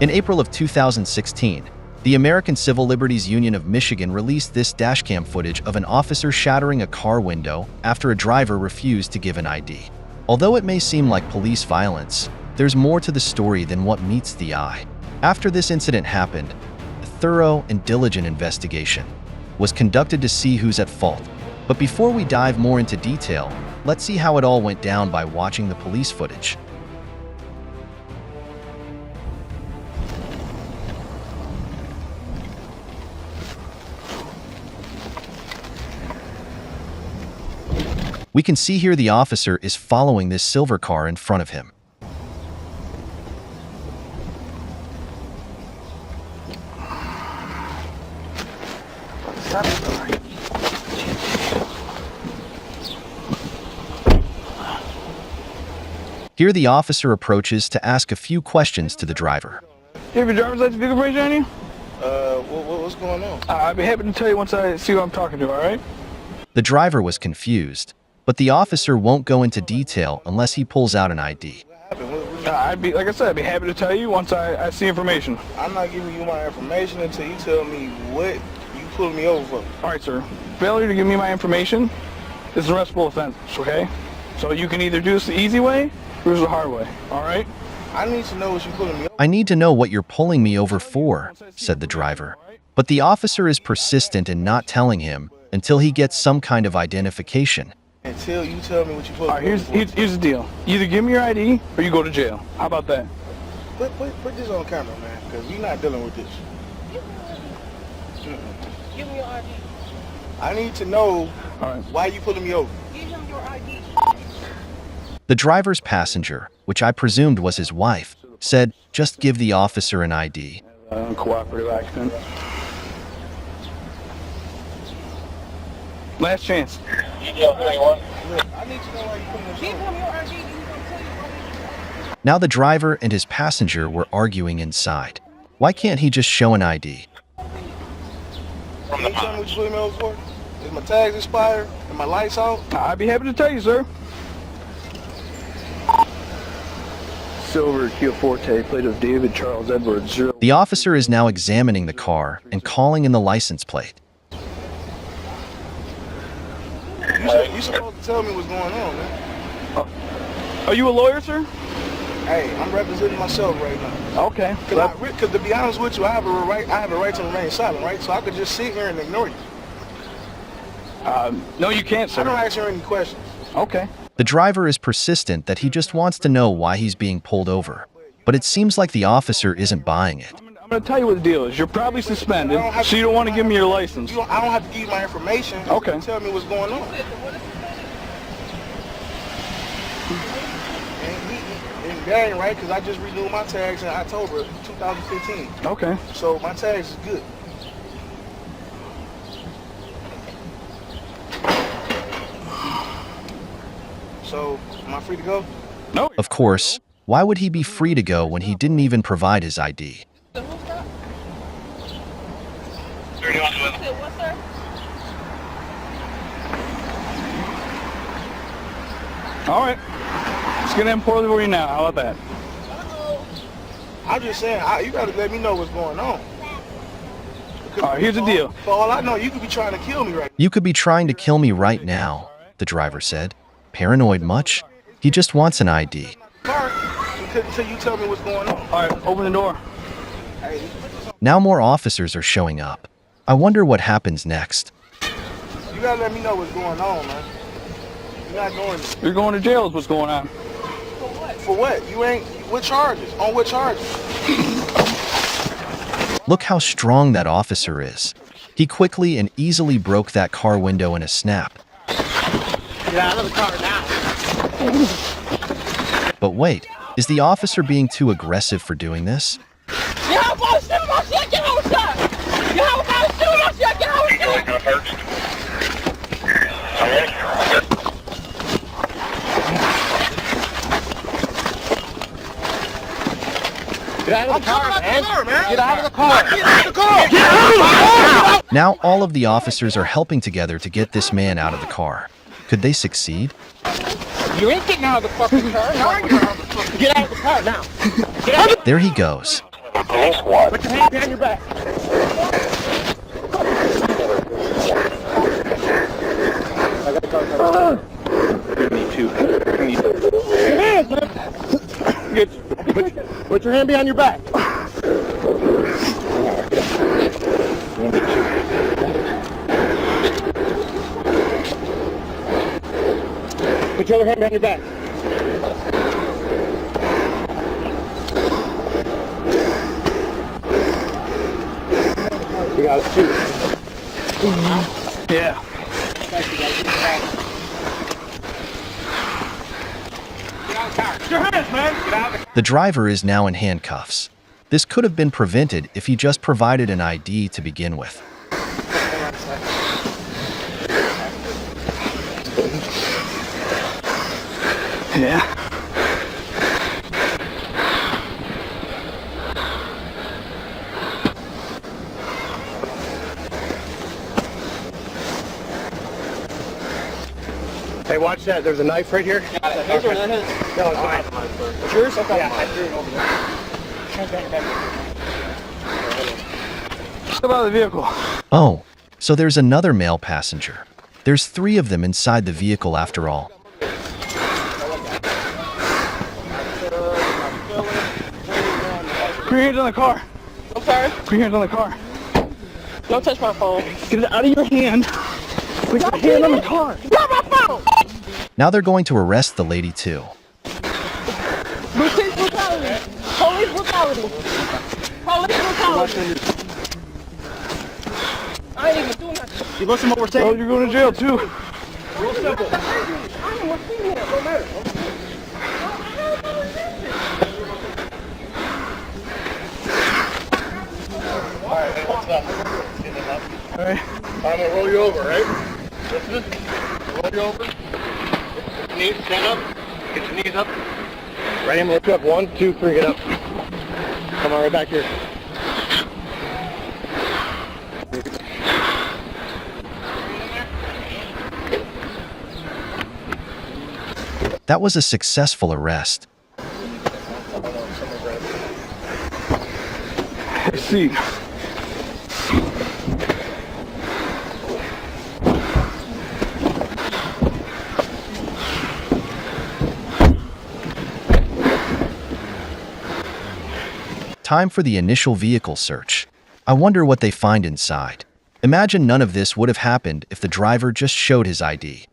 In April of 2016, the American Civil Liberties Union of Michigan released this dashcam footage of an officer shattering a car window after a driver refused to give an ID. Although it may seem like police violence, there's more to the story than what meets the eye. After this incident happened, a thorough and diligent investigation was conducted to see who's at fault. But before we dive more into detail, let's see how it all went down by watching the police footage. We can see here the officer is following this silver car in front of him. Here the officer approaches to ask a few questions to the driver. Do you have your driver's license vehicle information on you? What's going on? I'd be happy to tell you once I see who I'm talking to, all right? The driver was confused, but the officer won't go into detail unless he pulls out an ID. Like I said, I'd be happy to tell you once I see information. I'm not giving you my information until you tell me what you pulling me over for. All right, sir. Failure to give me my information is an arrestable offense, okay? So you can either do this the easy way or the hard way, all right? I need to know what you're pulling me over. I need to know what you're pulling me over for, said the driver. But the officer is persistent in not telling him until he gets some kind of identification. Until you tell me what you're pulling All right, me over for. here's the deal. Either give me your ID or you go to jail. How about that? Put this on camera, man, because we're not dealing with this. Give me your ID. I need to know All right. why you pulling me over. Give him your ID. The driver's passenger, which I presumed was his wife, said, "Just give the officer an ID." Uncooperative accident. Last chance. Look, I need to know why you pulling me Give over. him your ID. He's gonna tell you what Now the driver and his passenger were arguing inside. Why can't he just show an ID? Can you tell me what you're pulling me over for? Is my tags expired? And my lights out? I'd be happy to tell you, sir. Silver Kia Forte, plate of David Charles Edwards, 0. The officer is now examining the car and calling in the license plate. You supposed to tell me what's going on, man. Are you a lawyer, sir? Hey, I'm representing myself right now. Okay. Because to be honest with you, I have a right to remain silent, right? So I could just sit here and ignore you. No, you can't, I sir. don't ask you any questions. Okay. The driver is persistent that he just wants to know why he's being pulled over. But it seems like the officer isn't buying it. I'm going to tell you what the deal is. You're probably suspended, so you don't want to give me your license. I don't have to give you my information. Okay. You tell me what's going on. And that ain't right, because I just renewed my tags in October 2015. Okay. So my tags is good. So, am I free to go? No. Of course, why would he be free to go when he didn't even provide his ID? the who's that? Sir, you want to Say what, sir? All right. It's going to end poorly for you now. How about that? I'm just saying, you gotta let me know what's going on. All right, here's the deal. For all I know, you could be trying to kill me right You could be trying to kill me right now, the driver said. Paranoid much? He just wants an ID. now. Until you tell me what's going on. All right, open the door. Hey, Now more officers are showing up. I wonder what happens next. you gotta let me know what's going on, man. You're not going You're going to jail is what's going on. for what? You ain't. What charges? On what charges? Look how strong that officer is. He quickly and easily broke that car window in a snap. Get out of the car now. But wait, is the officer being too aggressive for doing this? You have a shit my shit. Get out of shot. You have a shit my shit. Get out of shot. Get out of the car, man. Get out of the car. Get out of the car. Get out of the car. Now all of the officers are helping together to get this man out of the car. Could they succeed? You ain't getting out of the fucking car. Now you're out of the fucking. Get out of the car now. Get out. There he goes. Police squad. Put your hand behind your back. I got a car. Me too. Your hands, man. Put your hand behind your back. Put your other hand behind your back. You got it, shoot. Yeah. Your hands, man. Get out. The driver is now in handcuffs. This could have been prevented if he just provided an ID to begin with. Yeah. Hey, watch that. There's a knife right here. Got it. Here's one. No, it's mine. It's yours? Okay. Yeah, I threw it over there. What about the vehicle? Oh, so there's another male passenger. There's 3 of them inside the vehicle after all. Put your hands on the car. I'm sorry? Put your hands on the car. Don't touch my phone. Get it out of your hand. Put your hand on the car. Grab my phone! Now they're going to arrest the lady too. Police brutality. Police brutality. Police brutality. I ain't even doing nothing. You listen to what we're Oh, saying? you're going to jail too. Real simple. I ain't want to see that. No matter. Alright, hey, what's up? Get him up. All right. I'm gonna roll you over, right? Listen. Roll you over. Get your knees, stand up. Get your knees up. Ready? I'm gonna lift you up. 1, 2, 3, get up. Come on, right back here. That was a successful arrest. I see. Time for the initial vehicle search. I wonder what they find inside. Imagine none of this would have happened if the driver just showed his ID.